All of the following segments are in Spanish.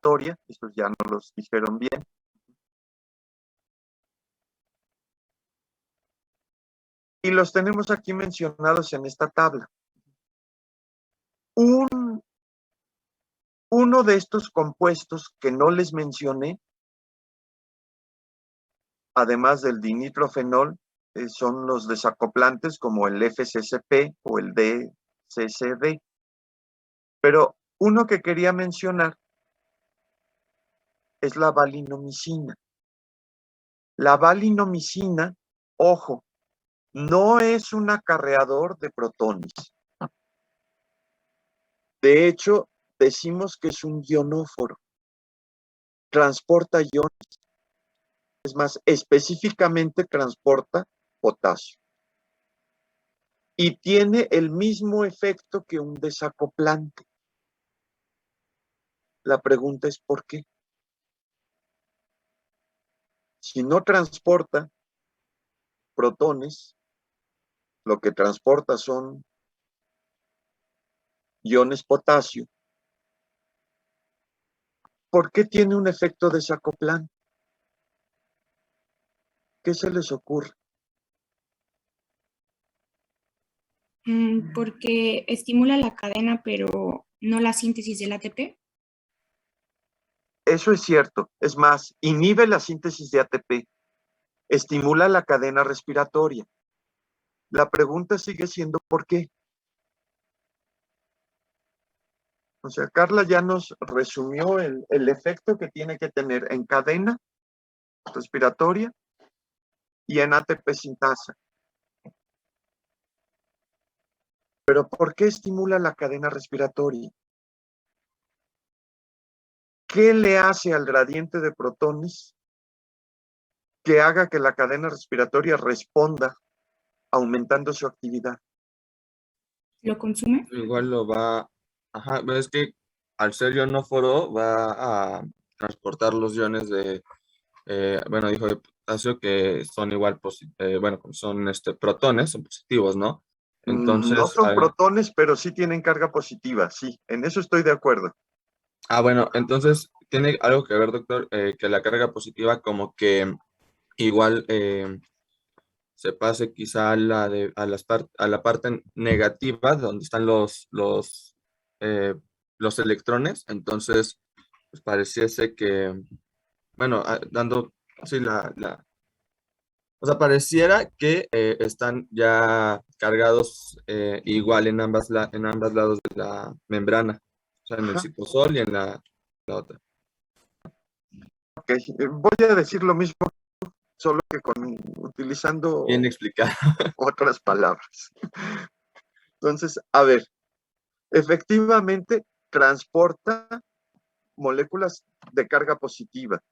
respiratoria, estos ya no los dijeron bien. Y los tenemos aquí mencionados en esta tabla. Uno de estos compuestos que no les mencioné, además del dinitrofenol, son los desacoplantes como el FCCP o el DCCD. Pero uno que quería mencionar es la valinomicina. La valinomicina, ojo, no es un acarreador de protones. De hecho, decimos que es un ionóforo. Transporta iones. Es más, específicamente transporta potasio. Y tiene el mismo efecto que un desacoplante. La pregunta es ¿por qué? Si no transporta protones, lo que transporta son iones potasio, ¿por qué tiene un efecto desacoplante? ¿Qué se les ocurre? Porque estimula la cadena, pero no la síntesis del ATP. Eso es cierto. Es más, inhibe la síntesis de ATP, estimula la cadena respiratoria. La pregunta sigue siendo ¿por qué? O sea, Carla ya nos resumió el efecto que tiene que tener en cadena respiratoria y en ATP sintasa. Pero ¿por qué estimula la cadena respiratoria? ¿Qué le hace al gradiente de protones que haga que la cadena respiratoria responda aumentando su actividad? ¿Lo consume? Igual lo va, ajá, es que al ser ionóforo va a transportar los iones de, bueno, dijo de potasio que son igual, bueno, son protones, son positivos, ¿no? No Entonces, son protones, pero sí tienen carga positiva, sí, en eso estoy de acuerdo. bueno, entonces tiene algo que ver, doctor, que la carga positiva como que igual se pase quizá a la parte negativa, donde están los electrones. Entonces, pues pareciese que, bueno, dando así o sea, pareciera que están ya cargados igual en ambos lados de la membrana, o sea, en el Ajá. citosol y en la otra. Ok, voy a decir lo mismo, solo que utilizando Bien explicado. otras palabras. Entonces, a ver, efectivamente transporta moléculas de carga positiva.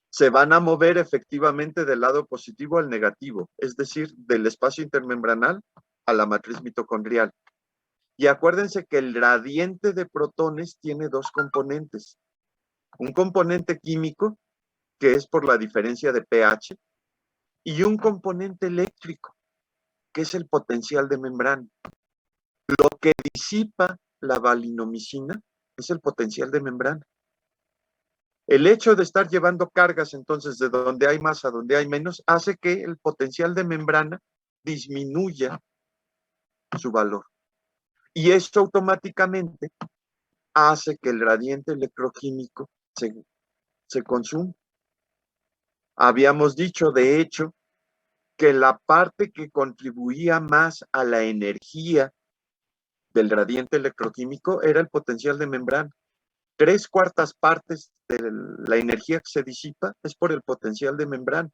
Se van a mover efectivamente del lado positivo al negativo, es decir, del espacio intermembranal a la matriz mitocondrial. Y acuérdense que el gradiente de protones tiene dos componentes. Un componente químico, que es por la diferencia de pH, y un componente eléctrico, que es el potencial de membrana. Lo que disipa la valinomicina es el potencial de membrana. El hecho de estar llevando cargas entonces de donde hay más a donde hay menos hace que el potencial de membrana disminuya su valor. Y esto automáticamente hace que el gradiente electroquímico se consuma. Habíamos dicho, de hecho, que la parte que contribuía más a la energía del gradiente electroquímico era el potencial de membrana. 3/4 partes de la energía que se disipa es por el potencial de membrana.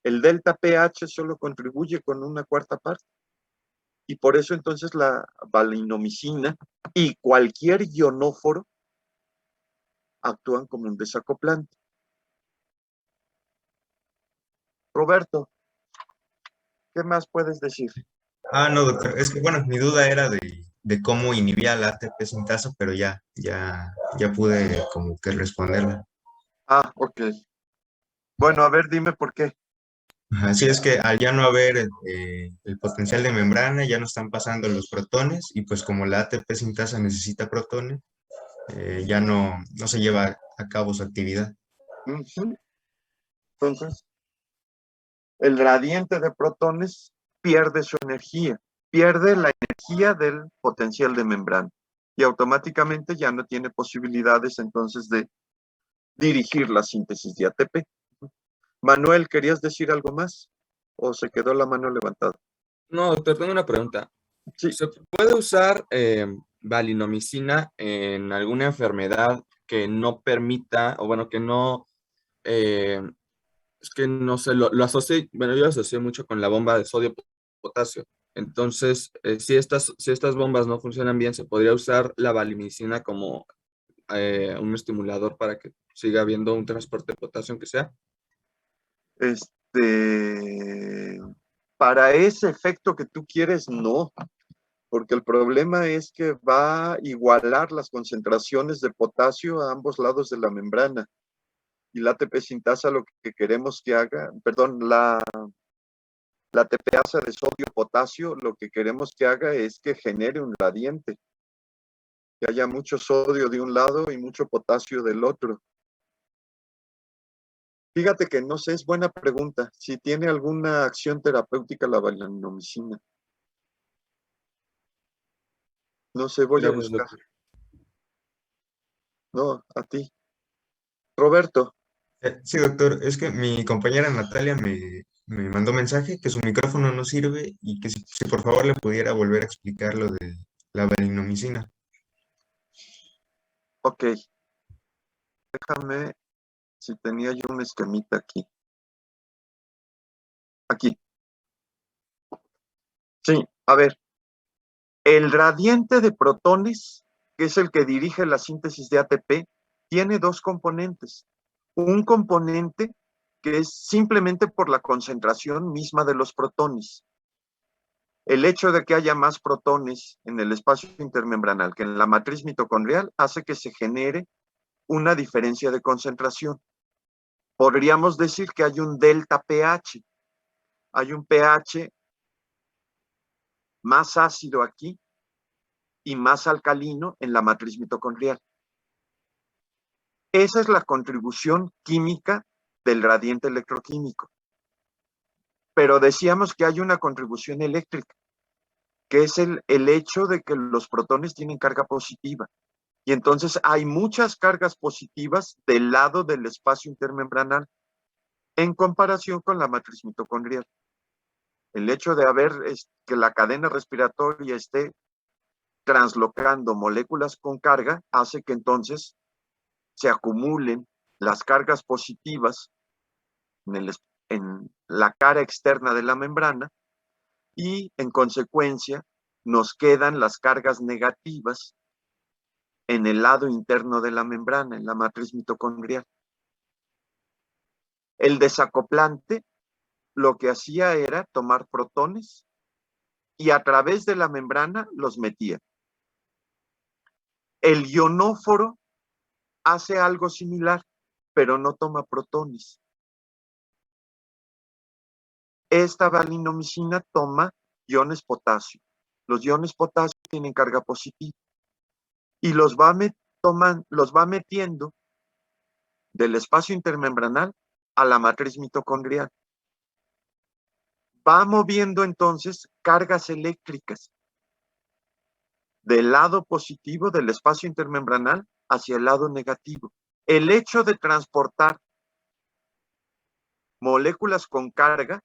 El delta pH solo contribuye con 1/4 parte. Y por eso entonces la valinomicina y cualquier ionóforo actúan como un desacoplante. Roberto, ¿qué más puedes decir? No, doctor, es que bueno, mi duda era de cómo inhibía la ATP sintasa, pero ya pude como que responderla. Ok. Bueno, a ver, dime por qué. Así es que al ya no haber el potencial de membrana, ya no están pasando los protones, y pues como la ATP sintasa necesita protones, ya no se lleva a cabo su actividad. Ujú. Entonces, el gradiente de protones pierde su energía, pierde la energía del potencial de membrana y automáticamente ya no tiene posibilidades entonces de dirigir la síntesis de ATP. Manuel, ¿querías decir algo más? ¿O se quedó la mano levantada? No, doctor, tengo una pregunta. Sí, ¿Se puede usar valinomicina en alguna enfermedad que no permita, o bueno, que no, eh, es que no sé, lo asocié, bueno, yo lo asocié mucho con la bomba de sodio-potasio. Entonces, si estas bombas no funcionan bien, ¿se podría usar la valimicina como un estimulador para que siga habiendo un transporte de potasio, aunque sea? para ese efecto que tú quieres, no, porque el problema es que va a igualar las concentraciones de potasio a ambos lados de la membrana. Y la ATP sintasa lo que queremos que haga, perdón, la ATPasa de sodio-potasio, lo que queremos que haga es que genere un gradiente, que haya mucho sodio de un lado y mucho potasio del otro. Fíjate que no sé, es buena pregunta, si tiene alguna acción terapéutica la valinomicina. No sé, voy a Gracias, buscar. doctor. No, a ti. Roberto, Sí, doctor, es que mi compañera Natalia me mandó mensaje que su micrófono no sirve y que si por favor le pudiera volver a explicar lo de la valinomicina. ok, déjame si tenía yo un esquemita aquí. Aquí. Sí, a ver, el gradiente de protones, que es el que dirige la síntesis de ATP, tiene dos componentes. Un componente que es simplemente por la concentración misma de los protones. El hecho de que haya más protones en el espacio intermembranal que en la matriz mitocondrial hace que se genere una diferencia de concentración. Podríamos decir que hay un delta pH. Hay un pH más ácido aquí y más alcalino en la matriz mitocondrial. Esa es la contribución química del gradiente electroquímico. Pero decíamos que hay una contribución eléctrica, que es el hecho de que los protones tienen carga positiva. Y entonces hay muchas cargas positivas del lado del espacio intermembranal en comparación con la matriz mitocondrial. El hecho de que la cadena respiratoria esté translocando moléculas con carga hace que entonces se acumulen las cargas positivas en la cara externa de la membrana y en consecuencia nos quedan las cargas negativas en el lado interno de la membrana, en la matriz mitocondrial. El desacoplante lo que hacía era tomar protones y a través de la membrana los metía. El ionóforo hace algo similar, pero no toma protones. Esta valinomicina toma iones potasio. Los iones potasio tienen carga positiva y los va metiendo del espacio intermembranal a la matriz mitocondrial. Va moviendo entonces cargas eléctricas del lado positivo del espacio intermembranal hacia el lado negativo. El hecho de transportar moléculas con carga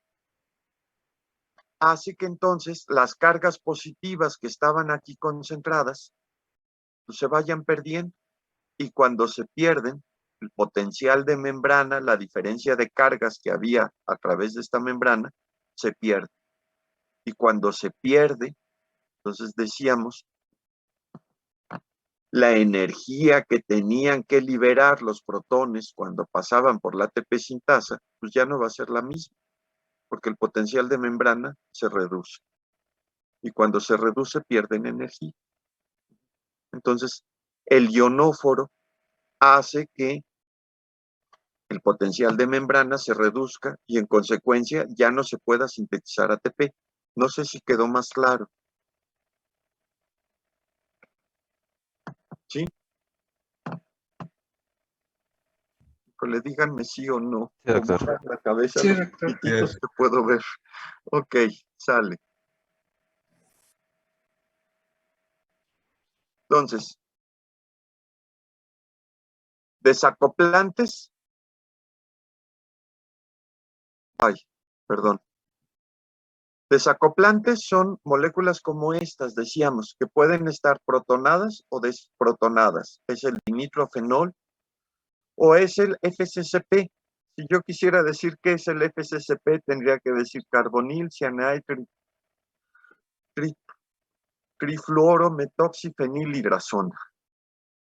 hace que entonces las cargas positivas que estaban aquí concentradas pues, se vayan perdiendo y cuando se pierden, el potencial de membrana, la diferencia de cargas que había a través de esta membrana, se pierde. Y cuando se pierde, entonces decíamos, la energía que tenían que liberar los protones cuando pasaban por la ATP sintasa, pues ya no va a ser la misma, porque el potencial de membrana se reduce. Y cuando se reduce, pierden energía. Entonces, el ionóforo hace que el potencial de membrana se reduzca y en consecuencia ya no se pueda sintetizar ATP. No sé si quedó más claro. ¿Sí? Híjole, díganme sí o no. Sí, O doctor. muevan la cabeza Sí, los doctor. poquititos que puedo ver. Ok, sale. Entonces, desacoplantes. Ay, perdón. Desacoplantes son moléculas como estas, decíamos, que pueden estar protonadas o desprotonadas. Es el dinitrofenol o es el FCCP. Si yo quisiera decir qué es el FCCP, tendría que decir carbonil, cianhidride, trifluoro, metoxifenilhidrazona.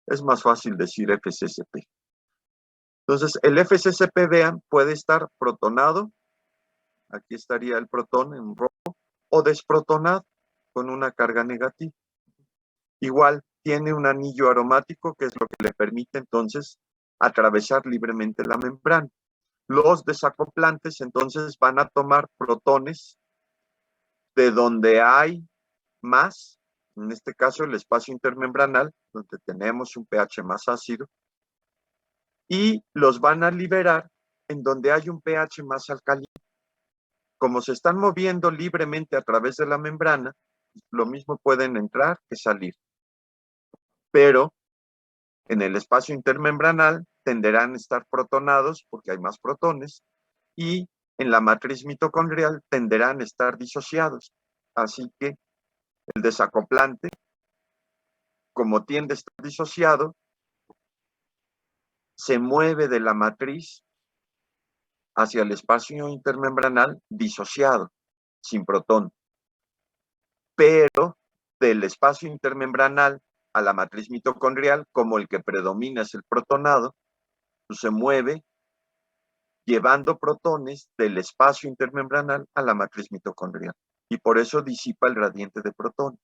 Es más fácil decir FCCP. Entonces, el FCCP, vean, puede estar protonado. Aquí estaría el protón en rojo, o desprotonado con una carga negativa. Igual tiene un anillo aromático que es lo que le permite entonces atravesar libremente la membrana. Los desacoplantes entonces van a tomar protones de donde hay más, en este caso el espacio intermembranal, donde tenemos un pH más ácido, y los van a liberar en donde hay un pH más alcalino. Como se están moviendo libremente a través de la membrana, lo mismo pueden entrar que salir. Pero en el espacio intermembranal tenderán a estar protonados porque hay más protones y en la matriz mitocondrial tenderán a estar disociados. Así que el desacoplante, como tiende a estar disociado, se mueve de la matriz hacia el espacio intermembranal disociado, sin protón. Pero del espacio intermembranal a la matriz mitocondrial, como el que predomina es el protonado, pues se mueve llevando protones del espacio intermembranal a la matriz mitocondrial. Y por eso disipa el gradiente de protones.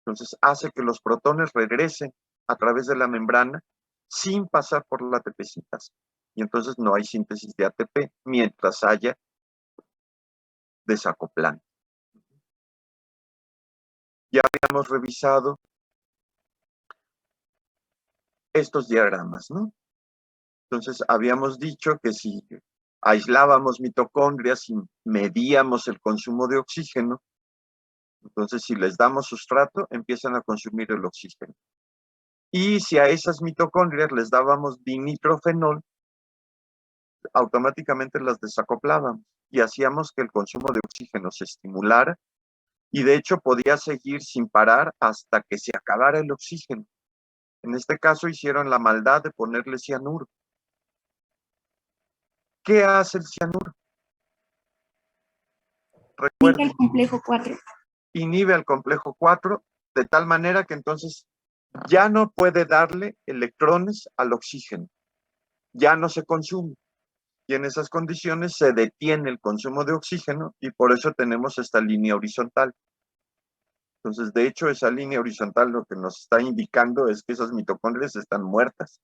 Entonces hace que los protones regresen a través de la membrana sin pasar por la ATP sintasa. Y entonces no hay síntesis de ATP mientras haya desacoplante. Ya habíamos revisado estos diagramas, ¿no? Entonces habíamos dicho que si aislábamos mitocondrias y medíamos el consumo de oxígeno, entonces si les damos sustrato, empiezan a consumir el oxígeno. Y si a esas mitocondrias les dábamos dinitrofenol, automáticamente las desacoplábamos y hacíamos que el consumo de oxígeno se estimulara y de hecho podía seguir sin parar hasta que se acabara el oxígeno. En este caso hicieron la maldad de ponerle cianuro. ¿Qué hace el cianuro? Inhibe Recuerden, el complejo 4. inhibe al complejo 4 de tal manera que entonces ya no puede darle electrones al oxígeno, ya no se consume. Y en esas condiciones se detiene el consumo de oxígeno y por eso tenemos esta línea horizontal. Entonces, de hecho, esa línea horizontal lo que nos está indicando es que esas mitocondrias están muertas,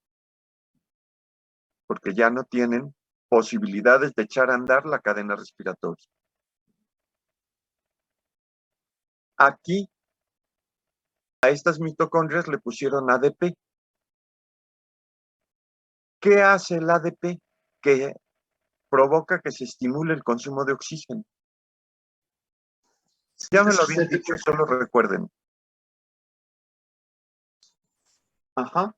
porque ya no tienen posibilidades de echar a andar la cadena respiratoria. Aquí, a estas mitocondrias le pusieron ADP. ¿Qué hace el ADP? Que provoca que se estimule el consumo de oxígeno. Ya me lo habían dicho, solo recuerden. Ajá.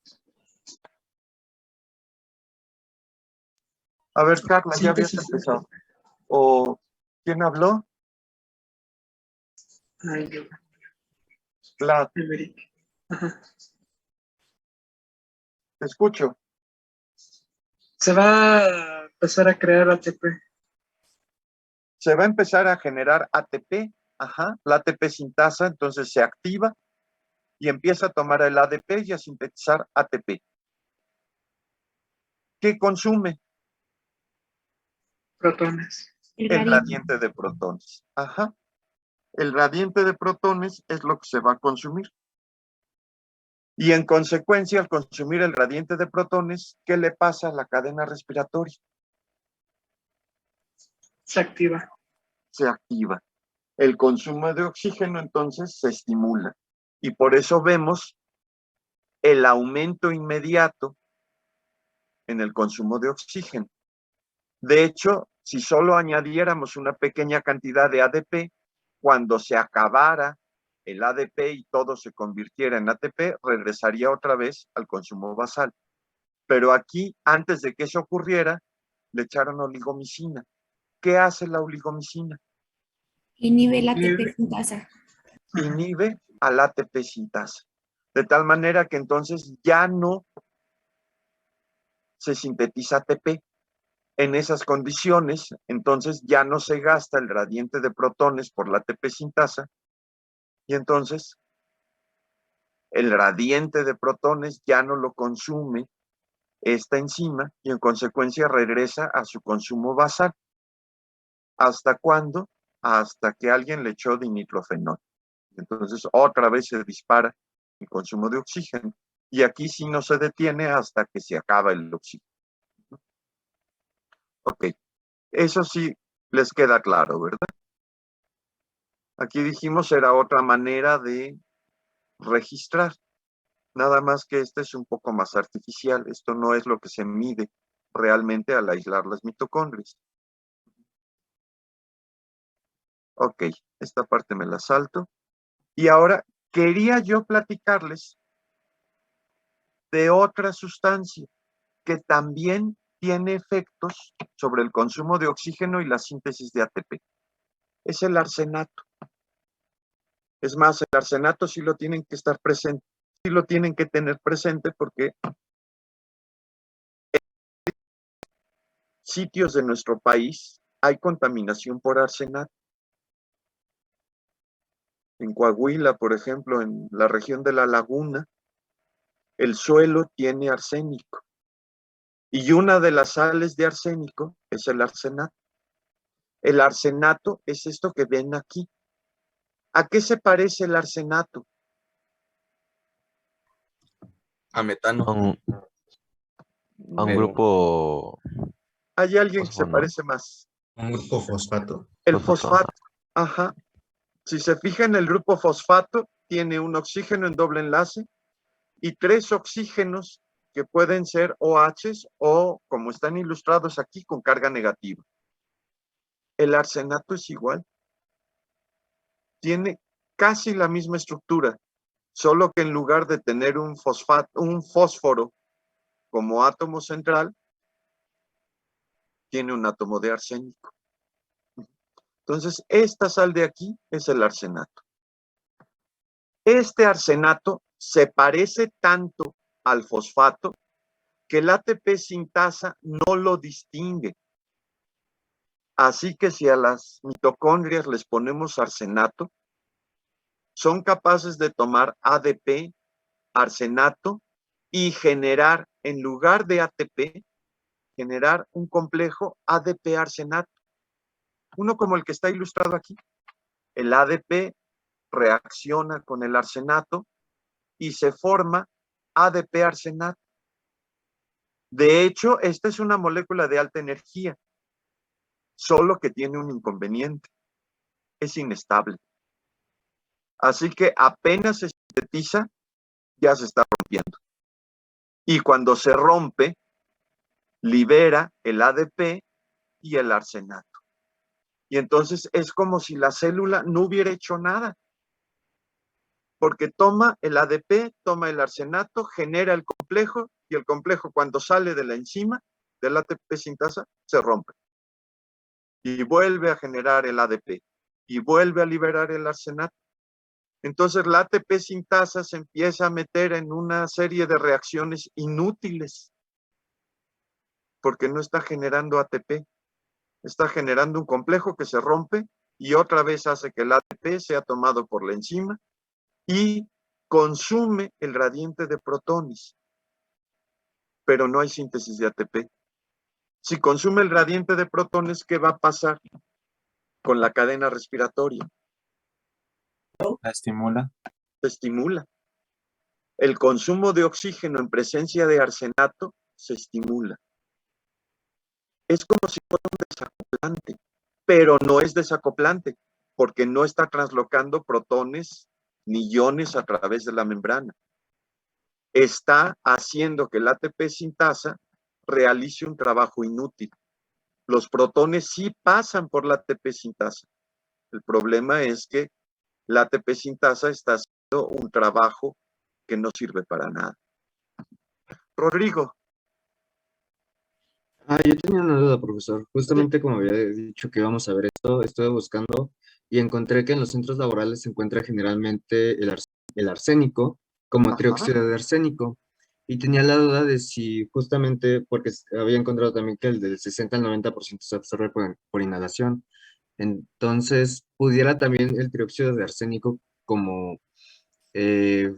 A ver, Carla, ya habías empezado. ¿O quién habló? Ay, yo, Vlad, Alberic. Ajá. te escucho. Se va a empezar a crear ATP. Se va a empezar a generar ATP, ajá, la ATP sintasa, entonces se activa y empieza a tomar el ADP y a sintetizar ATP. ¿Qué consume? Protones. El El gradiente. gradiente de protones. Ajá. El gradiente de protones es lo que se va a consumir. Y en consecuencia, al consumir el gradiente de protones, ¿qué le pasa a la cadena respiratoria? Se activa. Se activa. El consumo de oxígeno entonces se estimula. Y por eso vemos el aumento inmediato en el consumo de oxígeno. De hecho, si solo añadiéramos una pequeña cantidad de ADP, cuando se acabara el ADP y todo se convirtiera en ATP, regresaría otra vez al consumo basal. Pero aquí, antes de que eso ocurriera, le echaron oligomicina. ¿Qué hace la oligomicina? Inhibe la ATP sintasa. Inhibe al ATP sintasa. De tal manera que entonces ya no se sintetiza ATP. En esas condiciones, entonces ya no se gasta el gradiente de protones por la ATP sintasa y entonces el gradiente de protones ya no lo consume esta enzima y en consecuencia regresa a su consumo basal. ¿Hasta cuándo? Hasta que alguien le echó dinitrofenol. Entonces otra vez se dispara el consumo de oxígeno y aquí sí no se detiene hasta que se acaba el oxígeno. Ok, eso sí les queda claro, ¿verdad? Aquí dijimos era otra manera de registrar, nada más que este es un poco más artificial, esto no es lo que se mide realmente al aislar las mitocondrias. Ok, esta parte me la salto. Y ahora quería yo platicarles de otra sustancia que también tiene efectos sobre el consumo de oxígeno y la síntesis de ATP. Es el arsenato. Es más, el arsenato sí lo tienen que estar presente, sí lo tienen que tener presente porque en sitios de nuestro país hay contaminación por arsenato. En Coahuila, por ejemplo, en la región de La Laguna, el suelo tiene arsénico. Y una de las sales de arsénico es el arsenato. El arsenato es esto que ven aquí. ¿A qué se parece el arsenato? A metano. A un grupo Hay alguien que se fosfo, ¿no? parece más. Un grupo fosfato. El Fosfato, fosfato. Ajá. Si se fijan, el grupo fosfato tiene un oxígeno en doble enlace y 3 oxígenos que pueden ser OHs o, como están ilustrados aquí, con carga negativa. El arsenato es igual. Tiene casi la misma estructura, solo que en lugar de tener un fósforo como átomo central, tiene un átomo de arsénico. Entonces, esta sal de aquí es el arsenato. Este arsenato se parece tanto al fosfato que el ATP sintasa no lo distingue. Así que si a las mitocondrias les ponemos arsenato, son capaces de tomar ADP, arsenato, y generar, en lugar de ATP, generar un complejo ADP-arsenato. Uno como el que está ilustrado aquí. El ADP reacciona con el arsenato y se forma ADP-arsenato. De hecho, esta es una molécula de alta energía, solo que tiene un inconveniente. Es inestable. Así que apenas se sintetiza, ya se está rompiendo. Y cuando se rompe, libera el ADP y el arsenato. Y entonces es como si la célula no hubiera hecho nada. Porque toma el ADP, toma el arsenato, genera el complejo y el complejo cuando sale de la enzima, del ATP sintasa, se rompe. Y vuelve a generar el ADP y vuelve a liberar el arsenato. Entonces la ATP sintasa se empieza a meter en una serie de reacciones inútiles porque no está generando ATP, está generando un complejo que se rompe y otra vez hace que el ATP sea tomado por la enzima y consume el gradiente de protones, pero no hay síntesis de ATP. Si consume el gradiente de protones, ¿qué va a pasar con la cadena respiratoria? La estimula. Se estimula. El consumo de oxígeno en presencia de arsenato se estimula. Es como si fuera un desacoplante, pero no es desacoplante, porque no está translocando protones ni iones a través de la membrana. Está haciendo que el ATP sintasa realice un trabajo inútil. Los protones sí pasan por la ATP sintasa. El problema es que la ATP sintasa está haciendo un trabajo que no sirve para nada. Rodrigo. Yo tenía una duda, profesor. Justamente como había dicho que íbamos a ver esto, estuve buscando y encontré que en los centros laborales se encuentra generalmente el arsénico como Ajá. trióxido de arsénico. Y tenía la duda de si justamente, porque había encontrado también que el del 60 al 90% se absorbe por inhalación. Entonces, ¿pudiera también el trióxido de arsénico como eh,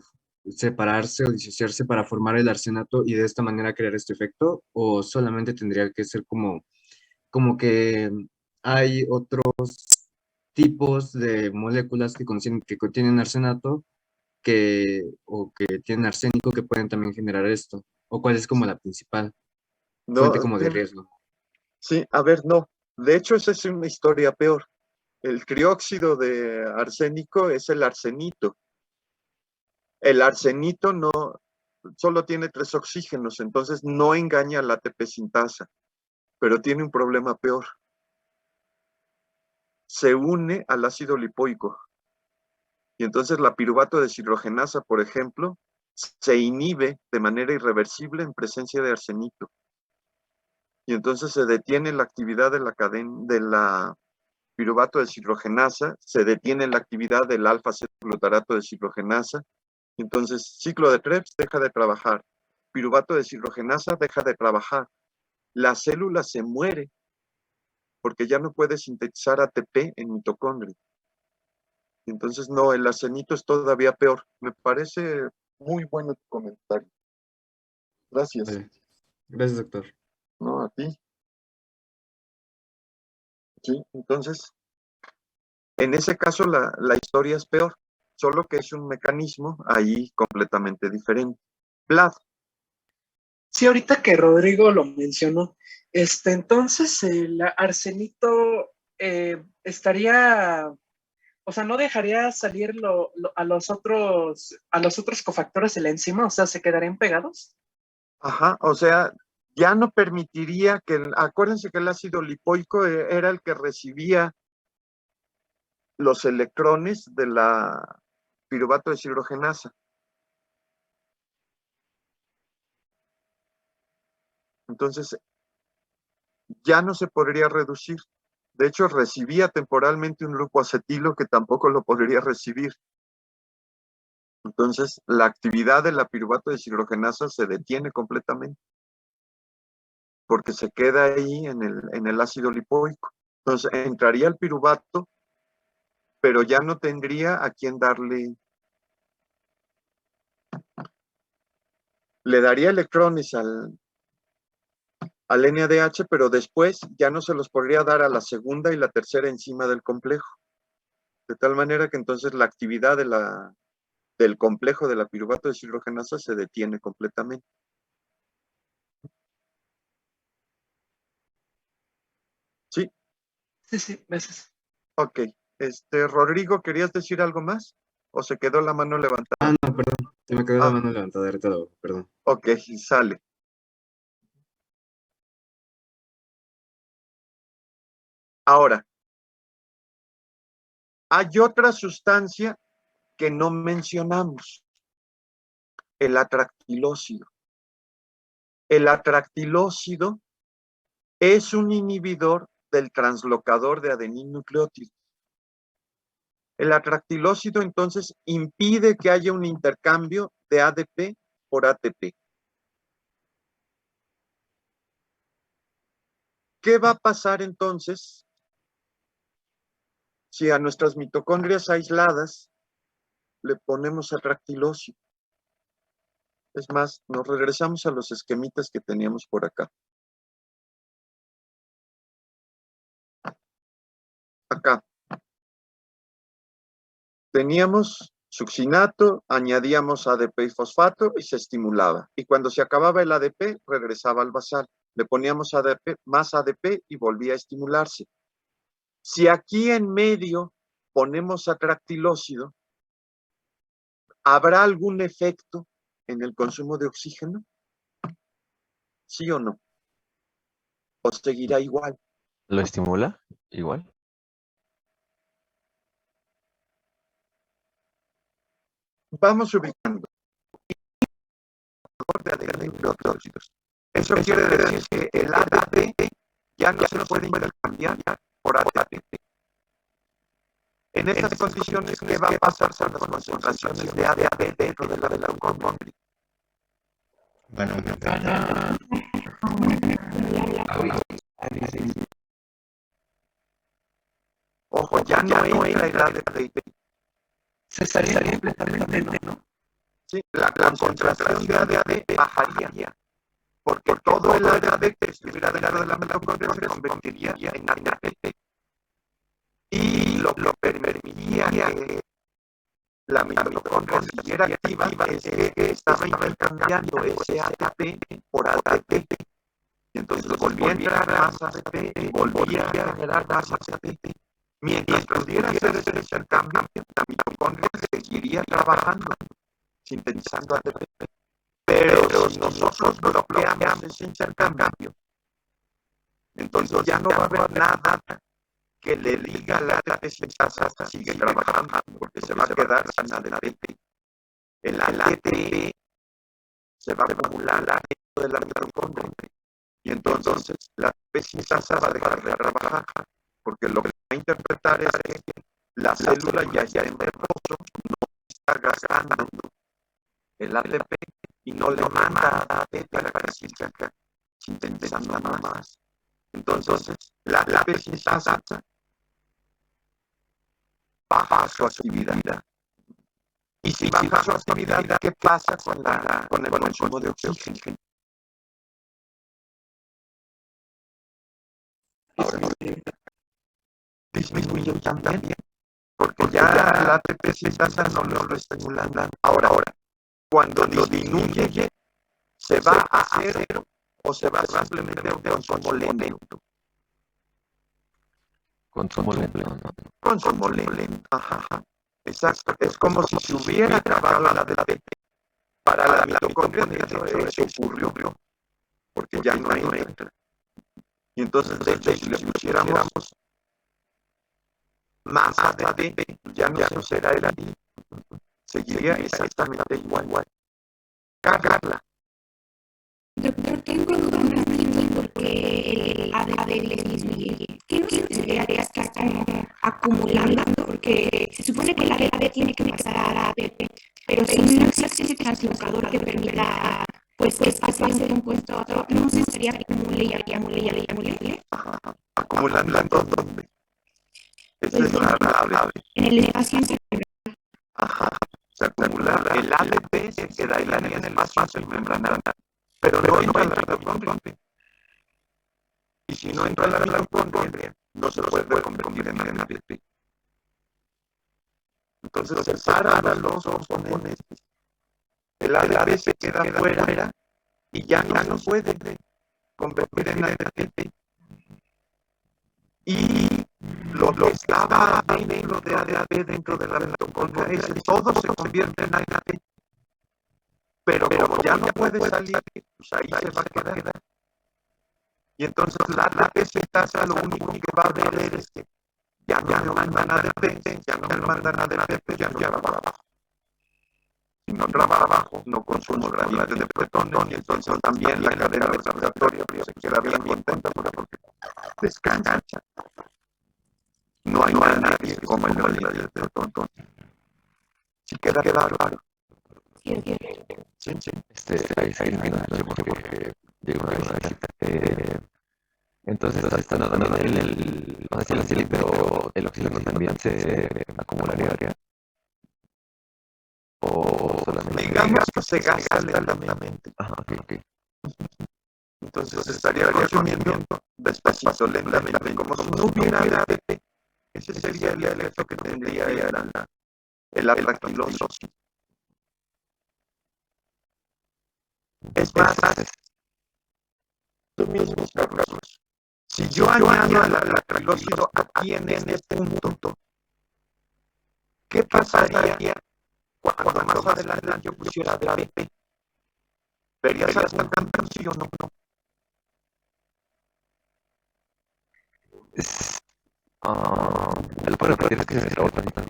separarse o disociarse para formar el arsenato y de esta manera crear este efecto? ¿O solamente tendría que ser como que hay otros tipos de moléculas que contienen arsenato o que tienen arsénico que pueden también generar esto? ¿O cuál es como la principal fuente No, como de riesgo? sí, a ver, no. De hecho, esa es una historia peor. El trióxido de arsénico es el arsenito. El arsenito no, solo tiene 3 oxígenos, entonces no engaña a la ATP sintasa, pero tiene un problema peor. Se une al ácido lipoico. Y entonces la piruvato deshidrogenasa, por ejemplo, se inhibe de manera irreversible en presencia de arsenito. Y entonces se detiene la actividad de la cadena de la piruvato deshidrogenasa, se detiene la actividad del alfa-cetoglutarato deshidrogenasa. Entonces, ciclo de Krebs deja de trabajar. Piruvato deshidrogenasa deja de trabajar. La célula se muere porque ya no puede sintetizar ATP en mitocondria. Entonces, no, el arsenito es todavía peor. Me parece muy bueno tu comentario. Gracias. Vale. Gracias, doctor. No, a ti. Sí, entonces, en ese caso la historia es peor, solo que es un mecanismo ahí completamente diferente. Vlad. Sí, ahorita que Rodrigo lo mencionó, entonces el arsenito estaría, o sea, no dejaría salir a los otros cofactores de la enzima, o sea, se quedarían pegados. Ajá, o sea, ya no permitiría que, acuérdense que el ácido lipoico era el que recibía los electrones de la piruvato deshidrogenasa. Entonces, ya no se podría reducir. De hecho, recibía temporalmente un grupo acetilo que tampoco lo podría recibir. Entonces, la actividad de la piruvato deshidrogenasa se detiene completamente porque se queda ahí en el ácido lipoico. Entonces, entraría el piruvato, pero ya no tendría a quién darle. Le daría electrones al NADH, pero después ya no se los podría dar a la segunda y la tercera enzima del complejo. De tal manera que entonces la actividad del complejo de la piruvato deshidrogenasa se detiene completamente. ¿Sí? Sí, gracias. Ok. Rodrigo, ¿querías decir algo más? ¿O se quedó la mano levantada? No, perdón. Se me quedó la mano levantada, ahorita perdón. Ok, sale. Ahora, hay otra sustancia que no mencionamos, el atractilócido. El atractilócido es un inhibidor del translocador de adenín-nucleótido. El atractilócido entonces impide que haya un intercambio de ADP por ATP. ¿Qué va a pasar entonces si a nuestras mitocondrias aisladas le ponemos atractilócido? Es más, nos regresamos a los esquemitas que teníamos por acá. Acá. Teníamos succinato, añadíamos ADP y fosfato y se estimulaba. Y cuando se acababa el ADP, regresaba al basal. Le poníamos ADP, más ADP y volvía a estimularse. Si aquí en medio ponemos atractilócido, ¿habrá algún efecto en el consumo de oxígeno? ¿Sí o no? o seguirá igual. ¿Lo estimula? Igual. Vamos ubicando de nucleótidos. Eso quiere decir que el ADP ya no se puede intercambiar por ATP. En estas condiciones, ¿qué va a pasar con las concentraciones de ADP dentro de la mitocondria? Van a aumentar. Ojo, ya no entra el ADP. Se estaría completamente, ¿no? Sí, la concentración de ADP bajaría, porque todo el ADP que estuviera dentro de la mitocondria se convertiría en ATP. Y lo permitiría que la mitocondria siguiera activa es que estaba intercambiando ese ATP por ATP. Y entonces volvía a entrar más ATP y volvía a generar más ATP. Mientras pudiera hacer ese intercambio, la mitocondria seguiría trabajando, sintetizando ATP. Pero si nosotros bloqueamos ese intercambio, entonces ya no va a haber nada que le diga a la ATP sintasa sigue trabajando, porque se va a quedar sin ATP. El ATP se va a acumular dentro de la mitocondria. Y entonces la ATP sintasa va a dejar de trabajar, porque lo que va a interpretar es que la célula ya está en reposo, no está gastando el ATP y no le manda ATP a la casilla, sintetizando nada más. Entonces, la ATP sintasa baja su actividad. Y si baja su actividad, ¿qué pasa con el consumo de oxígeno? Disminuye también, porque ya la ATP sintasa no lo estimulan. Ahora, cuando disminuye, ¿se va a cero o se va simplemente a un consumo lento? Consumo lento, ¿no? Consumo lento, ajá. Exacto, es como si se hubiera acabado la ATP. Para la mitocondria, de hecho, eso ocurrió, porque ya no entra. Y entonces, de hecho, si le pusiéramos más ATP, ya no será el ATP. Seguiría exactamente igual. Cargarla. Doctor, tengo dudas, no entiendo por qué el ADP disminuye. ¿Qué no se tendría que estar como acumulando? Porque se supone que el ADP tiene que pasar a ATP, pero si no existe ese translocador que permita pues que pase de un compuesto a otro, no se estaría acumule. Acumulando ¿dónde? Esa es la clave. En el espacio cerebral. Ajá. Se acumula el ADP, se queda ahí en el espacio membranal, pero no entra a la mitocondria. Y si no entra a la mitocondria, no se puede convertir en ADP. Entonces se separan los componentes. El ADP se queda fuera y ya no puede convertir en ADP. Y lo que estaba dentro de ADP, dentro de la mitocondria, todo se convierte en ADP. Pero como ya no puede salir, pues ahí se va a quedar. Y entonces la ATP sintasa lo único que va a ver es que ya no me mandan ADP, ya no me mandan ADP, ya no trabaja abajo. Si no trabaja abajo, no consumo gradiente de protones, y entonces también la cadena respiratoria se queda bien contenta porque descansa. No hay nadie que coma el gradiente de protones. Si queda claro. Sí. Ahí no porque llegó una visita. Entonces está nada no sé si el oxígeno, pero el oxígeno también se acumularía. O solamente. Digamos que se gasta lentamente. Ajá, ok. Entonces estaría consumiendo despacito, lentamente, como si no hubiera ADP. Ese sería el efecto que tendría el atractiloso. Es más, tú mismo, Carlos. Si yo añado al atractilócido aquí en este punto, ¿qué pasaría cuando más adelante yo pusiera ADP? ¿Verías algún cambio, sí o no? ¿me lo puedo repetir? Es que se trabó tantito.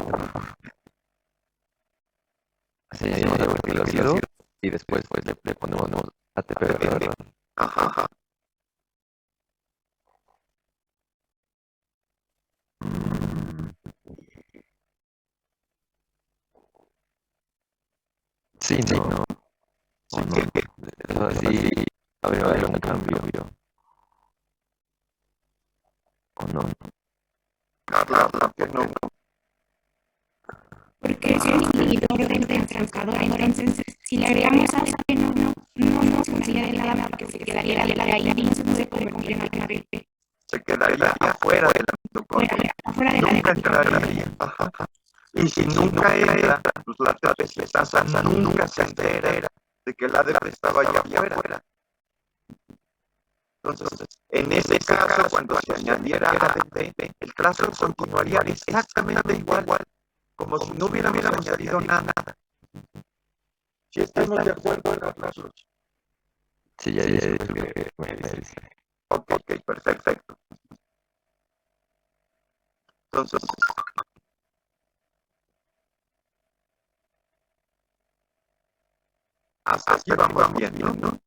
Así añadimos el triglicérido y después pues, le ponemos ATP, ¿verdad? Ajá. Mm, sí, no. Sí, no. Eso sí, habría un cambio. ¿O no? Carla, que no. Porque es un inhibidor del trancador, entonces si le agregamos ATP no funcionaría de nada porque se quedaría ahí y no se puede convertir en ATP. Se quedaría afuera de la mitocondria. Afuera de la Nunca entraría. Ajá. Y si nunca entra, pues la ATP sintasa nunca se entera de que el ADP estaba allá afuera. Entonces, en ese caso, cuando se añadiera ADP, el trazo continuaría exactamente igual, como si no hubiéramos añadido nada. Si estamos de acuerdo, Carlos. Sí, ya es lo que me dice. Ok, perfecto. Entonces, hasta aquí vamos bien, ¿no?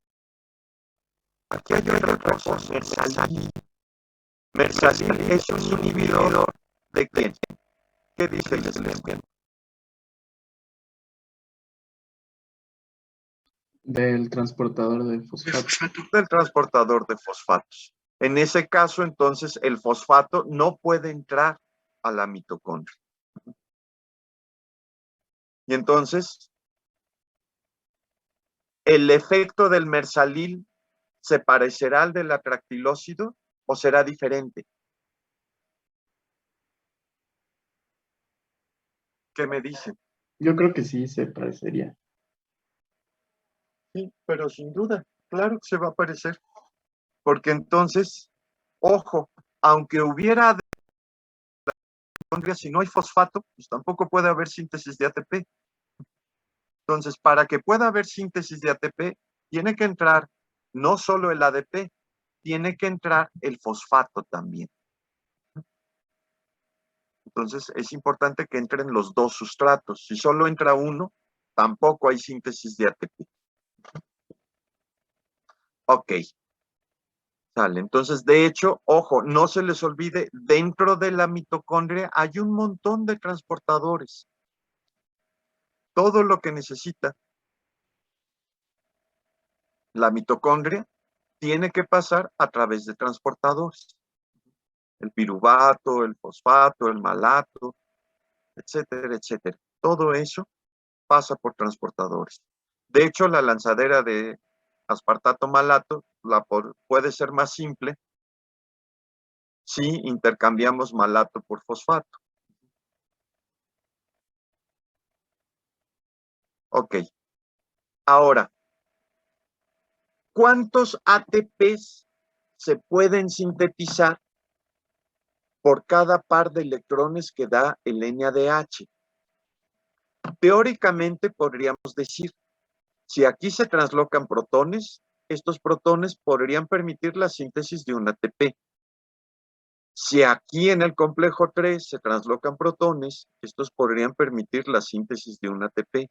Aquí hay otra cosa, Mersalil. Mersalil es un inhibidor ¿de quién? ¿Qué dice el eslogan? Del transportador de fosfato. Del transportador de fosfatos. En ese caso, entonces, el fosfato no puede entrar a la mitocondria. Y entonces, ¿el efecto del Mersalil se parecerá al del atractilócido o será diferente? ¿Qué me dicen? Yo creo que sí se parecería. Sí, pero sin duda, claro que se va a parecer. Porque entonces, ojo, aunque hubiera mitocondria, si no hay fosfato, pues tampoco puede haber síntesis de ATP. Entonces, para que pueda haber síntesis de ATP, tiene que entrar no solo el ADP, tiene que entrar el fosfato también. Entonces, es importante que entren los dos sustratos. Si solo entra uno, tampoco hay síntesis de ATP. Ok. Sale. Entonces, de hecho, ojo, no se les olvide, dentro de la mitocondria hay un montón de transportadores. Todo lo que necesita la mitocondria tiene que pasar a través de transportadores. El piruvato, el fosfato, el malato, etcétera, etcétera. Todo eso pasa por transportadores. De hecho, la lanzadera de aspartato malato puede ser más simple si intercambiamos malato por fosfato. Ok. Ahora, ¿cuántos ATPs se pueden sintetizar por cada par de electrones que da el NADH? Teóricamente podríamos decir, si aquí se translocan protones, estos protones podrían permitir la síntesis de un ATP. Si aquí en el complejo 3 se translocan protones, estos podrían permitir la síntesis de un ATP.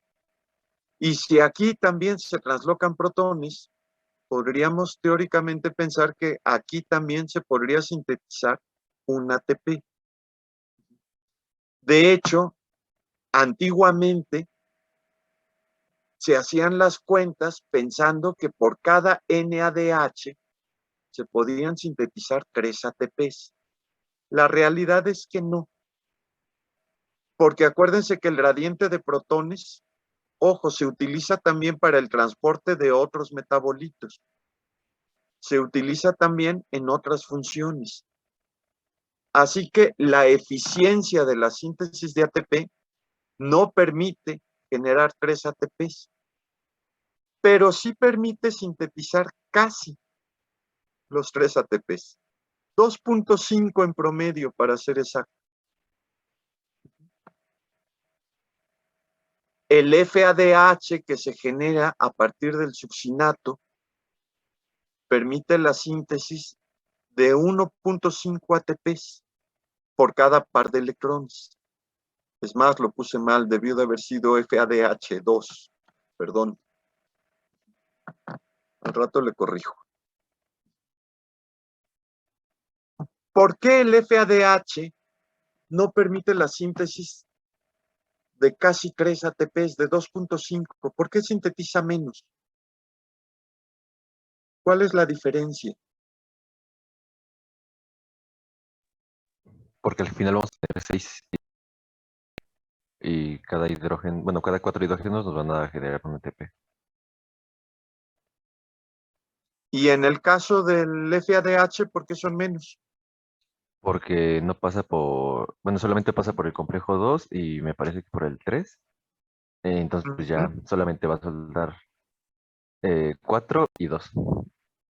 Y si aquí también se translocan protones, podríamos teóricamente pensar que aquí también se podría sintetizar un ATP. De hecho, antiguamente se hacían las cuentas pensando que por cada NADH se podían sintetizar 3 ATPs. La realidad es que no. Porque acuérdense que el gradiente de protones, ojo, se utiliza también para el transporte de otros metabolitos. Se utiliza también en otras funciones. Así que la eficiencia de la síntesis de ATP no permite generar 3 ATPs, pero sí permite sintetizar casi los 3 ATPs. 2.5 en promedio, para ser exacto. El FADH que se genera a partir del succinato permite la síntesis de 1.5 ATPs por cada par de electrones. Es más, lo puse mal, debió de haber sido FADH2, perdón. Al rato le corrijo. ¿Por qué el FADH no permite la síntesis de casi 3 ATPs, de 2.5? ¿Por qué sintetiza menos? ¿Cuál es la diferencia? Porque al final vamos a tener 6 y cada hidrógeno, bueno, cada 4 hidrógenos nos van a generar un ATP. Y en el caso del FADH, ¿por qué son menos? Porque no pasa por, bueno, solamente pasa por el complejo 2 y me parece que por el 3. Entonces, pues ya solamente va a soldar 4 y 2.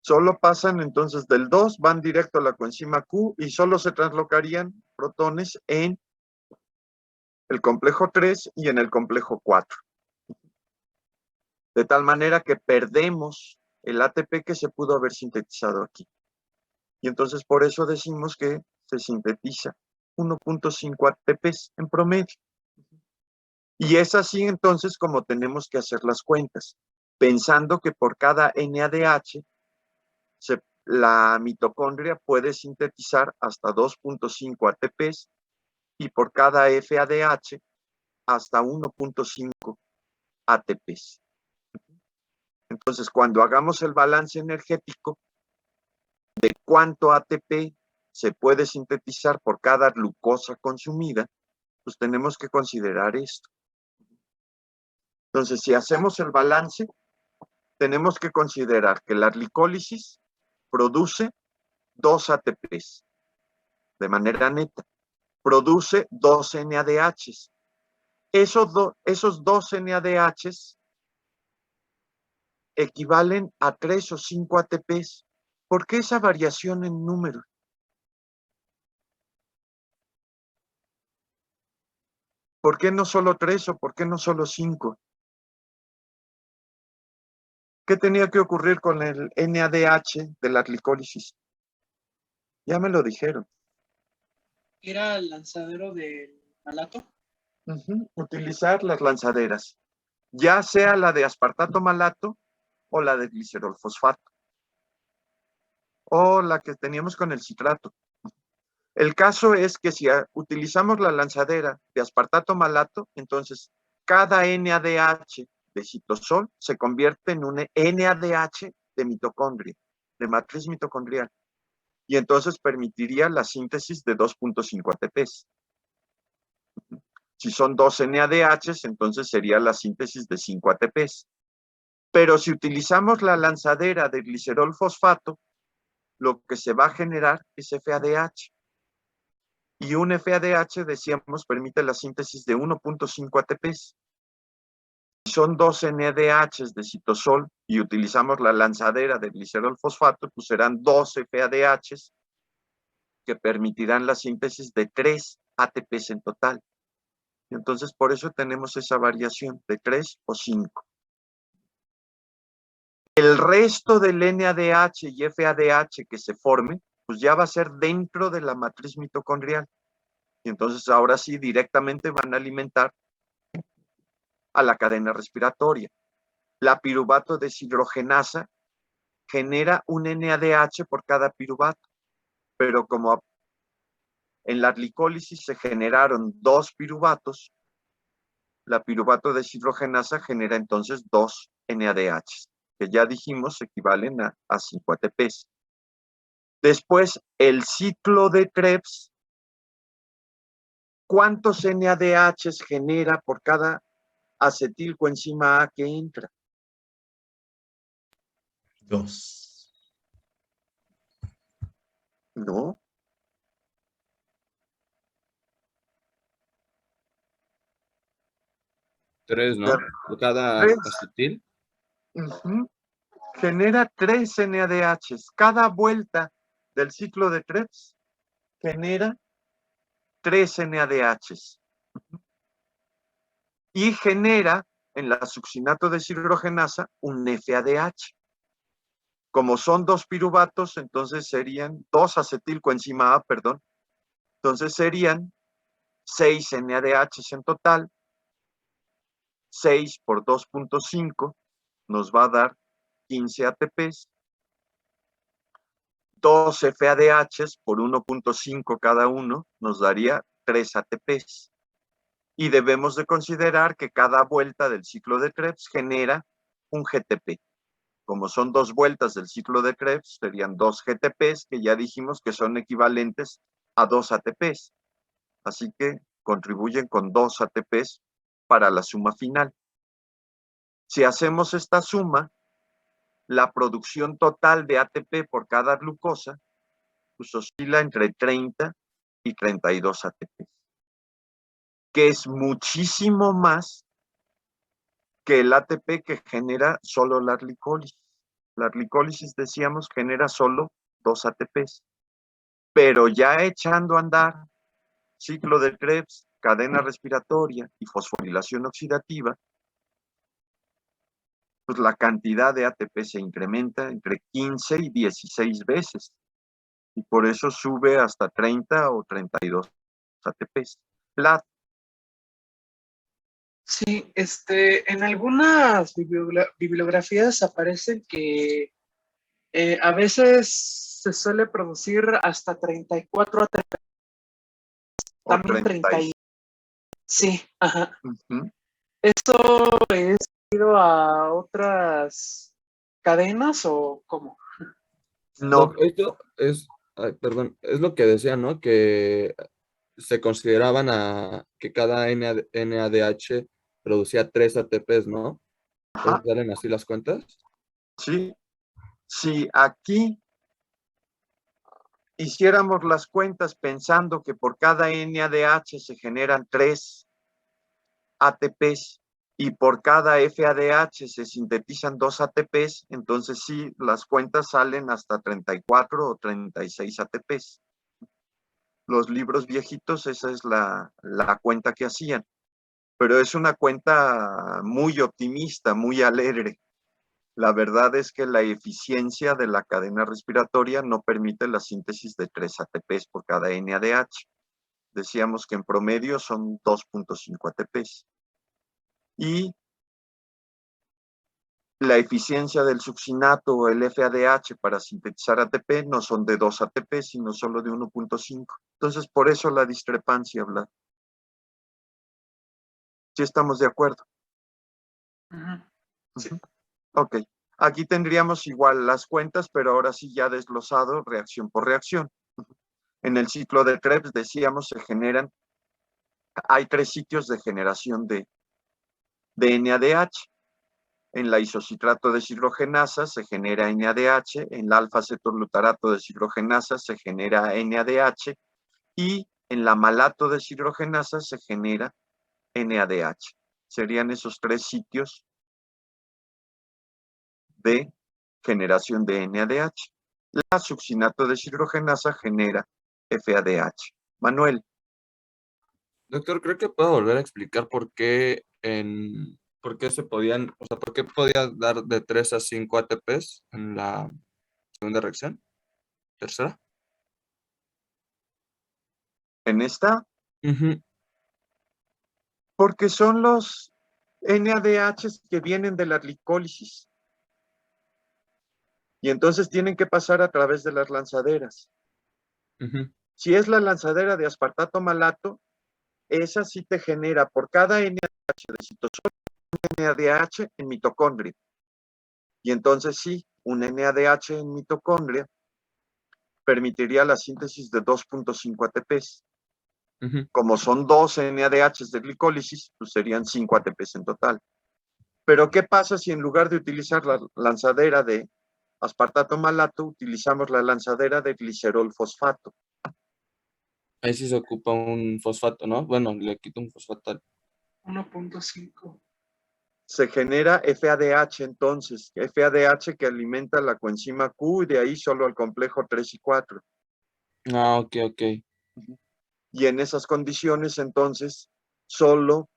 Solo pasan entonces del 2, van directo a la coenzima Q y solo se translocarían protones en el complejo 3 y en el complejo 4. De tal manera que perdemos el ATP que se pudo haber sintetizado aquí. Y entonces por eso decimos que se sintetiza 1.5 ATPs en promedio. Y es así entonces como tenemos que hacer las cuentas, pensando que por cada NADH la mitocondria puede sintetizar hasta 2.5 ATPs y por cada FADH hasta 1.5 ATPs. Entonces, cuando hagamos el balance energético de cuánto ATP se puede sintetizar por cada glucosa consumida, pues tenemos que considerar esto. Entonces, si hacemos el balance, tenemos que considerar que la glicólisis produce 2 ATPs de manera neta, produce 2 NADHs. Esos 2 NADHs equivalen a 3 o 5 ATPs. ¿Por qué esa variación en número? ¿Por qué no solo 3 o por qué no solo 5? ¿Qué tenía que ocurrir con el NADH de la glicólisis? Ya me lo dijeron. ¿Era el lanzadero del malato? Utilizar las lanzaderas, ya sea la de aspartato malato o la de glicerol fosfato, o la que teníamos con el citrato. El caso es que si utilizamos la lanzadera de aspartato malato, entonces cada NADH de citosol se convierte en un NADH de mitocondria, de matriz mitocondrial, y entonces permitiría la síntesis de 2.5 ATPs. Si son 2 NADHs, entonces sería la síntesis de 5 ATPs. Pero si utilizamos la lanzadera de glicerol fosfato, lo que se va a generar es FADH. Y un FADH, decíamos, permite la síntesis de 1.5 ATPs. Si son 2 NADHs de citosol y utilizamos la lanzadera de glicerol fosfato, pues serán 2 FADHs que permitirán la síntesis de 3 ATPs en total. Y entonces por eso tenemos esa variación de 3 o 5. El resto del NADH y FADH que se forme, pues ya va a ser dentro de la matriz mitocondrial. Y entonces ahora sí directamente van a alimentar a la cadena respiratoria. La piruvato deshidrogenasa genera un NADH por cada piruvato, pero como en la glicólisis se generaron 2 piruvatos, la piruvato deshidrogenasa genera entonces 2 NADH, que ya dijimos equivalen a 5 ATPs. Después, el ciclo de Krebs, ¿cuántos NADHs genera por cada acetilcoenzima A que entra? 2. No. Tres, ¿no? Por cada 3. acetil. Genera 3 NADHs. Cada vuelta del ciclo de Krebs genera 3 NADHs. Y genera en la succinato deshidrogenasa un FADH. Como son 2 piruvatos, entonces serían 2 acetilcoenzima A, perdón, Entonces serían 6 NADHs en total. 6 por 2.5 nos va a dar 15 ATPs. 2 FADHs por 1.5 cada uno nos daría 3 ATPs. Y debemos de considerar que cada vuelta del ciclo de Krebs genera un GTP. Como son 2 vueltas del ciclo de Krebs, serían 2 GTPs, que ya dijimos que son equivalentes a 2 ATPs. Así que contribuyen con 2 ATPs para la suma final. Si hacemos esta suma, la producción total de ATP por cada glucosa pues oscila entre 30 y 32 ATP, que es muchísimo más que el ATP que genera solo la glicólisis. La glicólisis, decíamos, genera solo 2 ATPs, pero ya echando a andar ciclo de Krebs, cadena respiratoria y fosforilación oxidativa, pues la cantidad de ATP se incrementa entre 15 y 16 veces, y por eso sube hasta 30 o 32 ATPs. Sí, en algunas bibliografías aparecen que a veces se suele producir hasta 34 ATP, O también 30. Sí, ajá. Uh-huh. ¿Eso es debido a otras cadenas o cómo? No, Esto es, perdón, es lo que decía, ¿no? Que se consideraban que cada NADH producía 3 ATPs, ¿no? ajá, ¿Salen así las cuentas? sí. Si aquí hiciéramos las cuentas pensando que por cada NADH se generan 3 ATPs y por cada FADH se sintetizan 2 ATPs, entonces sí, las cuentas salen hasta 34 o 36 ATPs. Los libros viejitos, esa es la cuenta que hacían, pero es una cuenta muy optimista, muy alegre. La verdad es que la eficiencia de la cadena respiratoria no permite la síntesis de 3 ATPs por cada NADH. Decíamos que en promedio son 2.5 ATPs. Y la eficiencia del succinato o el FADH para sintetizar ATP no son de 2 ATP, sino solo de 1.5. Entonces, por eso la discrepancia, Vlad. ¿Sí estamos de acuerdo? Sí. Ok. Aquí tendríamos igual las cuentas, pero ahora sí ya desglosado reacción por reacción. En el ciclo de Krebs, decíamos, hay 3 sitios de generación de NADH. En la isocitrato deshidrogenasa se genera NADH, en la alfa-cetoglutarato deshidrogenasa se genera NADH y en la malato deshidrogenasa se genera NADH. Serían esos 3 sitios de generación de NADH. La succinato deshidrogenasa genera FADH. Manuel. Doctor, creo que puedo volver a explicar por qué se podían, o sea, por qué podía dar de 3 a 5 ATPs en la segunda reacción, tercera. En esta, Ujú. porque son los NADHs que vienen de la glicólisis. Y entonces tienen que pasar a través de las lanzaderas. Ujú. Si es la lanzadera de aspartato malato, esa sí te genera por cada NADH de citosol, un NADH en mitocondria. Y entonces sí, un NADH en mitocondria permitiría la síntesis de 2.5 ATPs. Ujú. Como son 2 NADHs de glicólisis, pues serían 5 ATPs en total. Pero ¿qué pasa si en lugar de utilizar la lanzadera de aspartato malato, utilizamos la lanzadera de glicerol fosfato? Ahí sí se ocupa un fosfato, ¿no? Bueno, le quito un fosfato. 1.5. Se genera FADH entonces, FADH que alimenta la coenzima Q y de ahí solo al complejo 3 y 4. Ah, ok, ok. Y en esas condiciones entonces, solo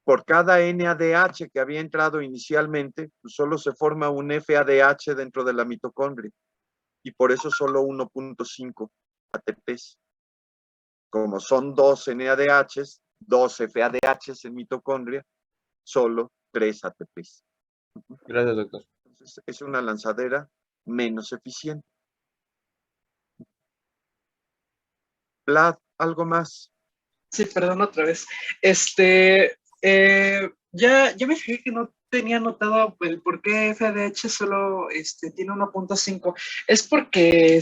por cada NADH que había entrado inicialmente, pues solo se forma un FADH dentro de la mitocondria. Y por eso solo 1.5 ATPs. como son 2 NADHs, 2 FADHs en mitocondria, solo 3 ATPs. Gracias, doctor. Entonces, es una lanzadera menos eficiente. Vlad, ¿algo más? Sí, perdón otra vez. Ya me fijé que no tenía anotado el por qué FADH solo tiene 1.5. Es porque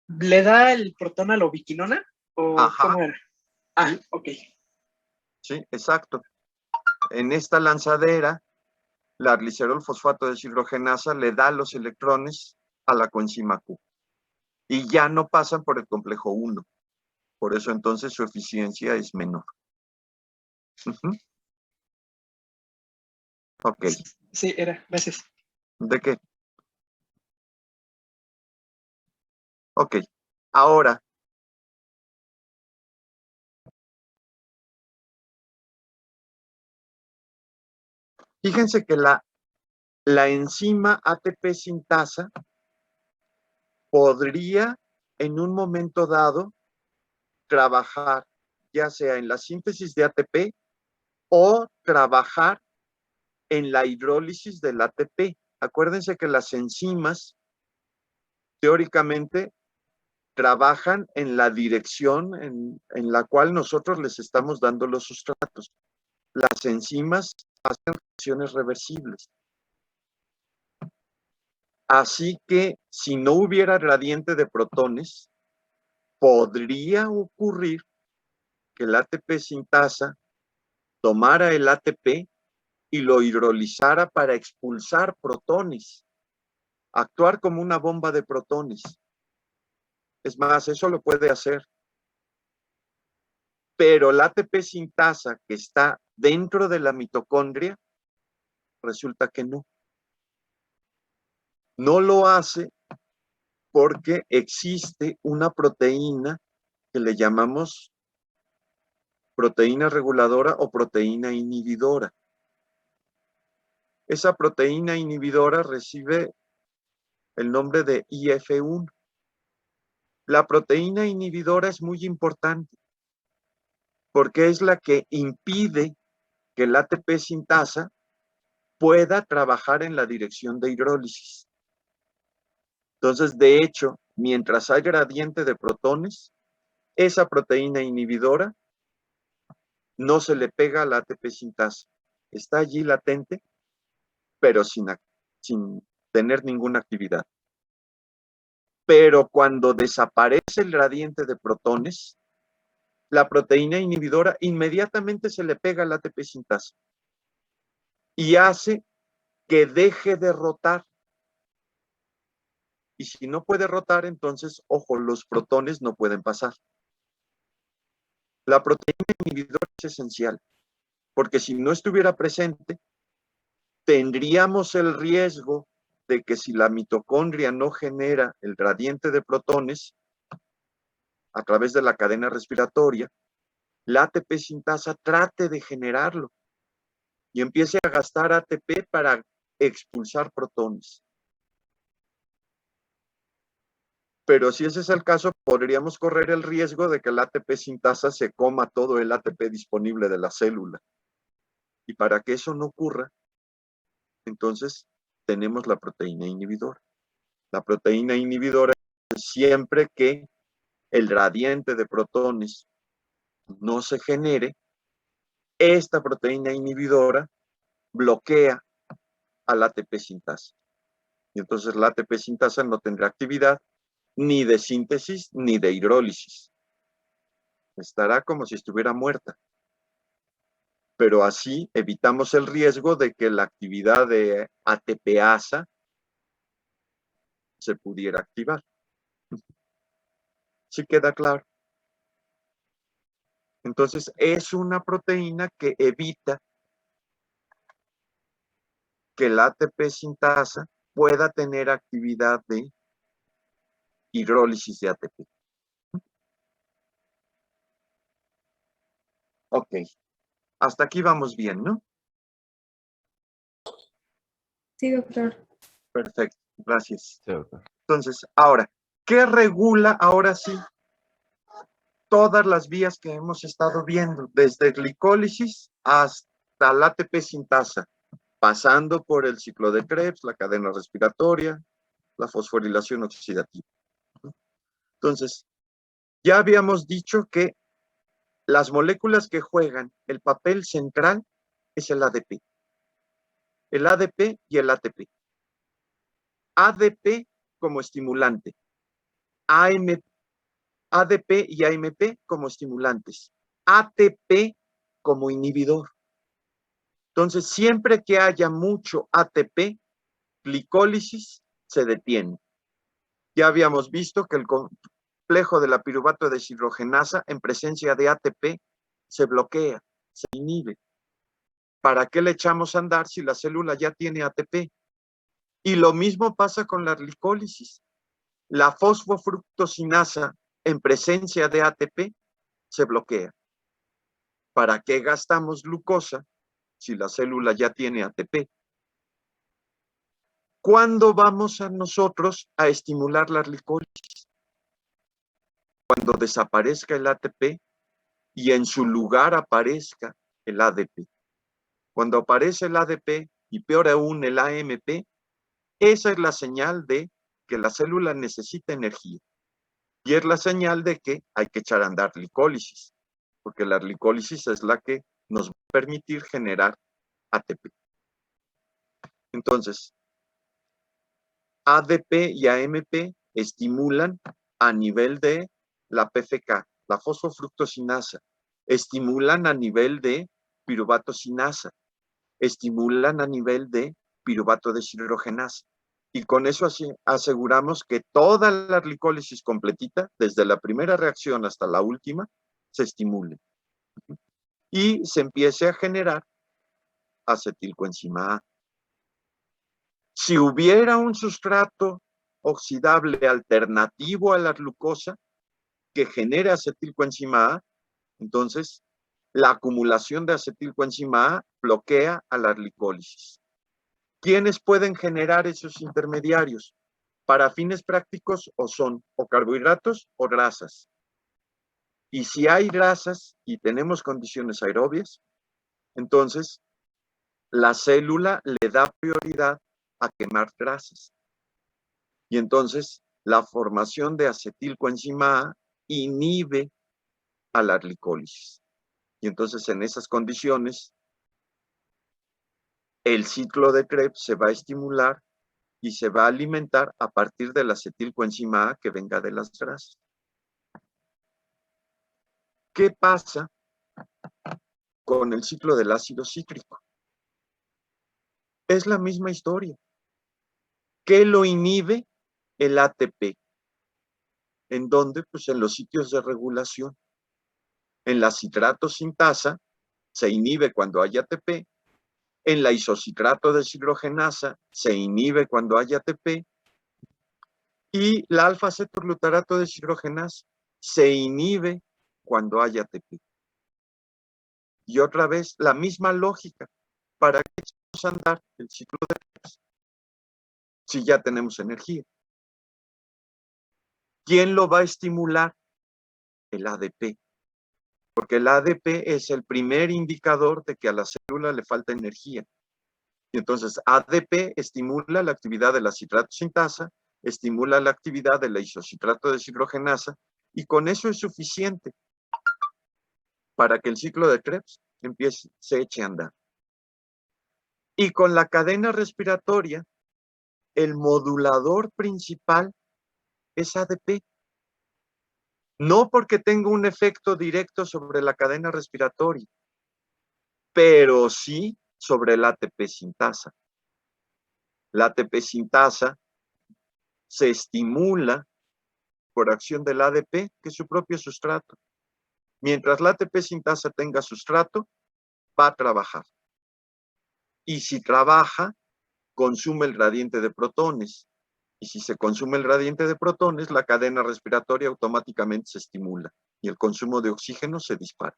le da el protón a la ubiquinona, o Ajá. ¿cómo era? Ah, ok. Sí, exacto. En esta lanzadera, la glicerol fosfato deshidrogenasa le da los electrones a la coenzima Q y ya no pasan por el complejo 1. Por eso entonces su eficiencia es menor. Ok. Sí, era. Gracias. ¿De qué? Ok. Ahora, fíjense que la enzima ATP sintasa podría en un momento dado trabajar ya sea en la síntesis de ATP o trabajar en la hidrólisis del ATP. Acuérdense que las enzimas teóricamente trabajan en la dirección en la cual nosotros les estamos dando los sustratos. Las enzimas hacen reacciones reversibles. Así que si no hubiera gradiente de protones, podría ocurrir que el ATP sintasa tomara el ATP y lo hidrolizara para expulsar protones, actuar como una bomba de protones. Es más, eso lo puede hacer. Pero el ATP sintasa que está dentro de la mitocondria, resulta que no. No lo hace porque existe una proteína que le llamamos proteína reguladora o proteína inhibidora. Esa proteína inhibidora recibe el nombre de IF1. La proteína inhibidora es muy importante porque es la que impide que el ATP sintasa pueda trabajar en la dirección de hidrólisis. Entonces, de hecho, mientras hay gradiente de protones, esa proteína inhibidora no se le pega al ATP sintasa. Está allí latente, pero sin tener ninguna actividad. Pero cuando desaparece el gradiente de protones, la proteína inhibidora inmediatamente se le pega al ATP sintasa y hace que deje de rotar. Y si no puede rotar, entonces, ojo, los protones no pueden pasar. La proteína inhibidora es esencial, porque si no estuviera presente, tendríamos el riesgo de que si la mitocondria no genera el gradiente de protones a través de la cadena respiratoria, la ATP sintasa trate de generarlo y empiece a gastar ATP para expulsar protones. Pero si ese es el caso, podríamos correr el riesgo de que el ATP sintasa se coma todo el ATP disponible de la célula. Y para que eso no ocurra, entonces tenemos la proteína inhibidora. La proteína inhibidora es siempre que el gradiente de protones no se genere, esta proteína inhibidora bloquea al ATP sintasa. Y entonces la ATP sintasa no tendrá actividad ni de síntesis ni de hidrólisis. Estará como si estuviera muerta. Pero así evitamos el riesgo de que la actividad de ATPasa se pudiera activar. ¿Sí queda claro? Entonces, es una proteína que evita que el ATP sintasa pueda tener actividad de hidrólisis de ATP. Ok. Hasta aquí vamos bien, ¿no? Sí, doctor. Perfecto. Gracias. Sí, doctor. Entonces, ahora, ¿qué regula ahora sí todas las vías que hemos estado viendo, desde glicólisis hasta la ATP sintasa, pasando por el ciclo de Krebs, la cadena respiratoria, la fosforilación oxidativa. Entonces, ya habíamos dicho que las moléculas que juegan el papel central es el ADP. El ADP y el ATP. ADP como estimulante. ADP y AMP como estimulantes. ATP como inhibidor. Entonces, siempre que haya mucho ATP, glicólisis se detiene. Ya habíamos visto que el complejo de la piruvato deshidrogenasa en presencia de ATP se bloquea, se inhibe. ¿Para qué le echamos a andar si la célula ya tiene ATP? Y lo mismo pasa con la glicólisis. La fosfofructosinasa en presencia de ATP se bloquea. ¿Para qué gastamos glucosa si la célula ya tiene ATP? ¿Cuándo vamos a nosotros a estimular la glicólisis? Cuando desaparezca el ATP y en su lugar aparezca el ADP. Cuando aparece el ADP y peor aún el AMP, esa es la señal de que la célula necesita energía. Y es la señal de que hay que echar a andar glicólisis, porque la glicólisis es la que nos va a permitir generar ATP. Entonces, ADP y AMP estimulan a nivel de la PFK, la fosfofructosinasa, estimulan a nivel de piruvato sinasa, estimulan a nivel de piruvato deshidrogenasa. Y con eso aseguramos que toda la glicólisis completita, desde la primera reacción hasta la última, se estimule. Y se empiece a generar acetilcoenzima A. Si hubiera un sustrato oxidable alternativo a la glucosa que genere acetilcoenzima A, entonces la acumulación de acetilcoenzima A bloquea a la glicólisis. ¿Quiénes pueden generar esos intermediarios? Para fines prácticos o son o carbohidratos o grasas. Y si hay grasas y tenemos condiciones aerobias, entonces la célula le da prioridad a quemar grasas. Y entonces la formación de acetilcoenzima A inhibe a la glicólisis. Y entonces en esas condiciones el ciclo de Krebs se va a estimular y se va a alimentar a partir de la acetilcoenzima A que venga de las grasas. ¿Qué pasa con el ciclo del ácido cítrico? Es la misma historia. ¿Qué lo inhibe? El ATP. ¿En dónde? Pues en los sitios de regulación. En la citrato sintasa se inhibe cuando hay ATP. En la isocitrato deshidrogenasa se inhibe cuando hay ATP. Y la alfa-cetoglutarato deshidrogenasa se inhibe cuando hay ATP. Y otra vez, la misma lógica. ¿Para qué echamos a andar el ciclo de Krebs si ya tenemos energía? ¿Quién lo va a estimular? El ADP. Porque el ADP es el primer indicador de que a la célula le falta energía. Y entonces ADP estimula la actividad de la citrato sintasa, estimula la actividad de la isocitrato deshidrogenasa, y con eso es suficiente para que el ciclo de Krebs se eche a andar. Y con la cadena respiratoria, el modulador principal es ADP. No porque tenga un efecto directo sobre la cadena respiratoria, pero sí sobre el ATP sintasa. La ATP sintasa se estimula por acción del ADP, que es su propio sustrato. Mientras la ATP sintasa tenga sustrato, va a trabajar. Y si trabaja, consume el gradiente de protones. Y si se consume el gradiente de protones, la cadena respiratoria automáticamente se estimula y el consumo de oxígeno se dispara.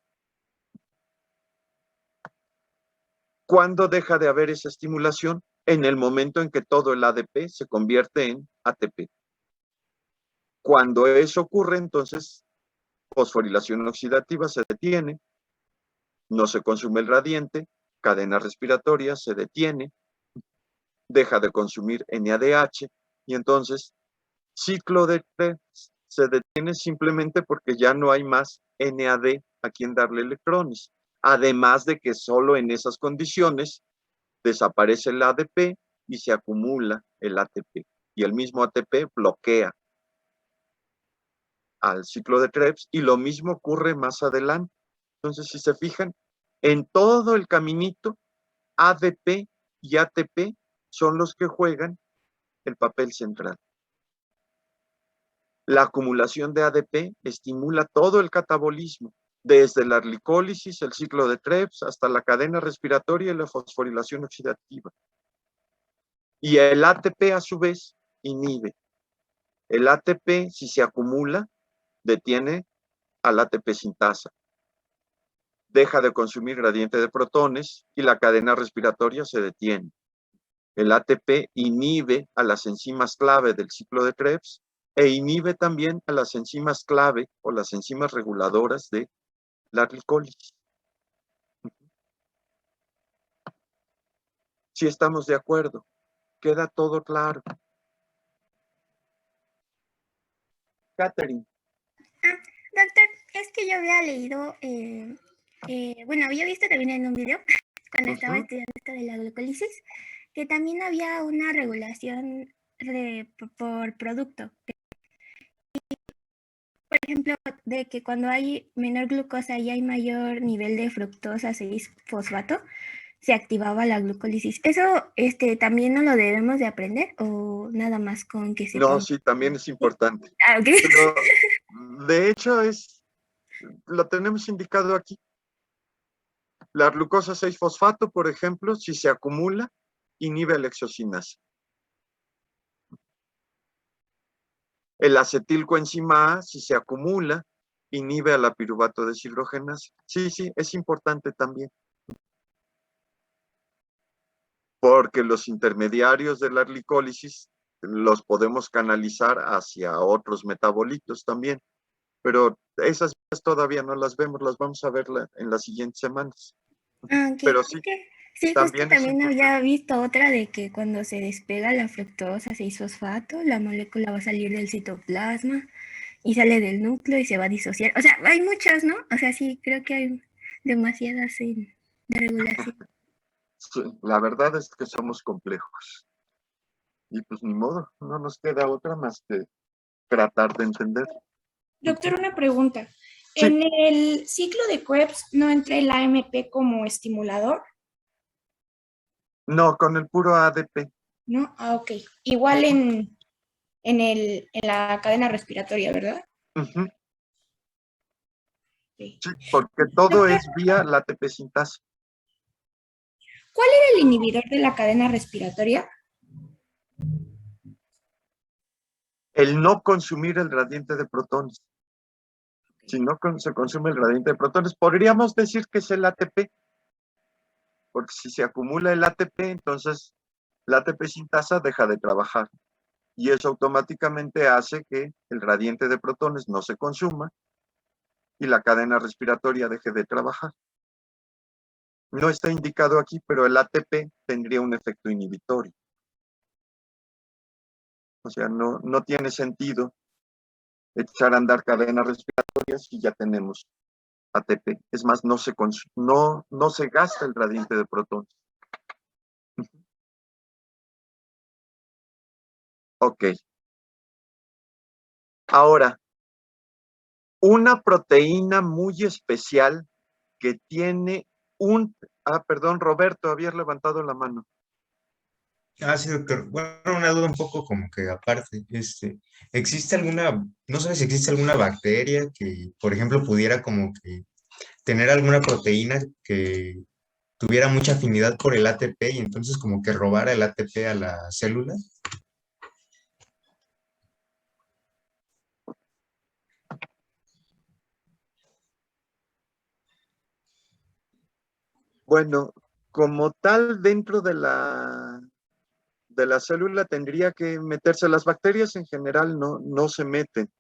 ¿Cuándo deja de haber esa estimulación? En el momento en que todo el ADP se convierte en ATP. Cuando eso ocurre, entonces fosforilación oxidativa se detiene, no se consume el radiente, cadena respiratoria se detiene, deja de consumir NADH y entonces ciclo de Krebs se detiene simplemente porque ya no hay más NAD a quien darle electrones. Además de que solo en esas condiciones desaparece el ADP y se acumula el ATP. Y el mismo ATP bloquea al ciclo de Krebs y lo mismo ocurre más adelante. Entonces, si se fijan, en todo el caminito, ADP y ATP son los que juegan el papel central. La acumulación de ADP estimula todo el catabolismo, desde la glicólisis, el ciclo de Krebs, hasta la cadena respiratoria y la fosforilación oxidativa. Y el ATP, a su vez, inhibe. El ATP, si se acumula, detiene al ATP sintasa. Deja de consumir gradiente de protones y la cadena respiratoria se detiene. El ATP inhibe a las enzimas clave del ciclo de Krebs e inhibe también a las enzimas clave o las enzimas reguladoras de la glicólisis. Si estamos de acuerdo, queda todo claro. Catherine. Doctor, es que yo había leído, bueno, había visto también en un video, cuando estaba estudiando esto de la glucólisis, que también había una regulación por producto. Por ejemplo, de que cuando hay menor glucosa y hay mayor nivel de fructosa 6-fosfato, se activaba la glucólisis. ¿Eso también no lo debemos de aprender o nada más con que se... No, sí, también es importante. Ah, ok. Pero, de hecho, lo tenemos indicado aquí. La glucosa 6-fosfato, por ejemplo, si se acumula, inhibe la exocinasa. El acetilcoenzima A, si se acumula, inhibe a la piruvato deshidrogenasa. Sí, sí, es importante también. Porque los intermediarios de la glicólisis los podemos canalizar hacia otros metabolitos también. Pero esas todavía no las vemos, las vamos a ver en las siguientes semanas. Ah, ok. Pero sí, Sí, justo también había visto otra de que cuando se despega la fructosa 6-fosfato, la molécula va a salir del citoplasma y sale del núcleo y se va a disociar. O sea, hay muchas, ¿no? O sea, sí, creo que hay demasiadas de regulación. Sí, la verdad es que somos complejos. Y pues ni modo, no nos queda otra más que tratar de entender. Doctor, una pregunta. Sí. ¿En el ciclo de Krebs no entra el AMP como estimulador? No, con el puro ADP. ¿No? Ah, ok. Igual en la cadena respiratoria, ¿verdad? Uh-huh. Sí. Sí, porque todo es vía la ATP sintasa. ¿Cuál era el inhibidor de la cadena respiratoria? El no consumir el gradiente de protones. Si no se consume el gradiente de protones, podríamos decir que es el ATP. Porque si se acumula el ATP, entonces la ATP sintasa deja de trabajar. Y eso automáticamente hace que el gradiente de protones no se consuma y la cadena respiratoria deje de trabajar. No está indicado aquí, pero el ATP tendría un efecto inhibitorio. O sea, no tiene sentido echar a andar cadenas respiratorias y ya tenemos ATP. Es más, no se gasta el gradiente de protones. Ok. Ahora, una proteína muy especial que tiene perdón, Roberto, habías levantado la mano. Sí, doctor. Bueno, una duda un poco como que aparte, ¿existe alguna, no sabes si existe alguna bacteria que, por ejemplo, pudiera como que tener alguna proteína que tuviera mucha afinidad por el ATP y entonces como que robara el ATP a la célula? Bueno, como tal, dentro de la célula tendría que meterse. Las bacterias en general no se meten.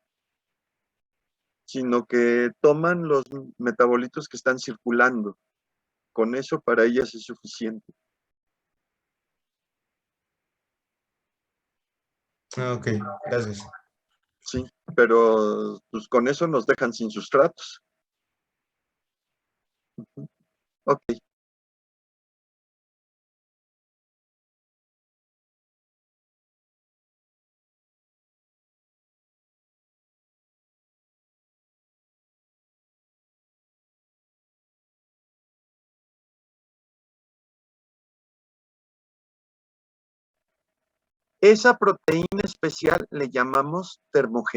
sino que toman los metabolitos que están circulando. Con eso para ellas es suficiente. Ok, gracias. Sí, pero pues con eso nos dejan sin sustratos. Ok. Esa proteína especial le llamamos termogénica.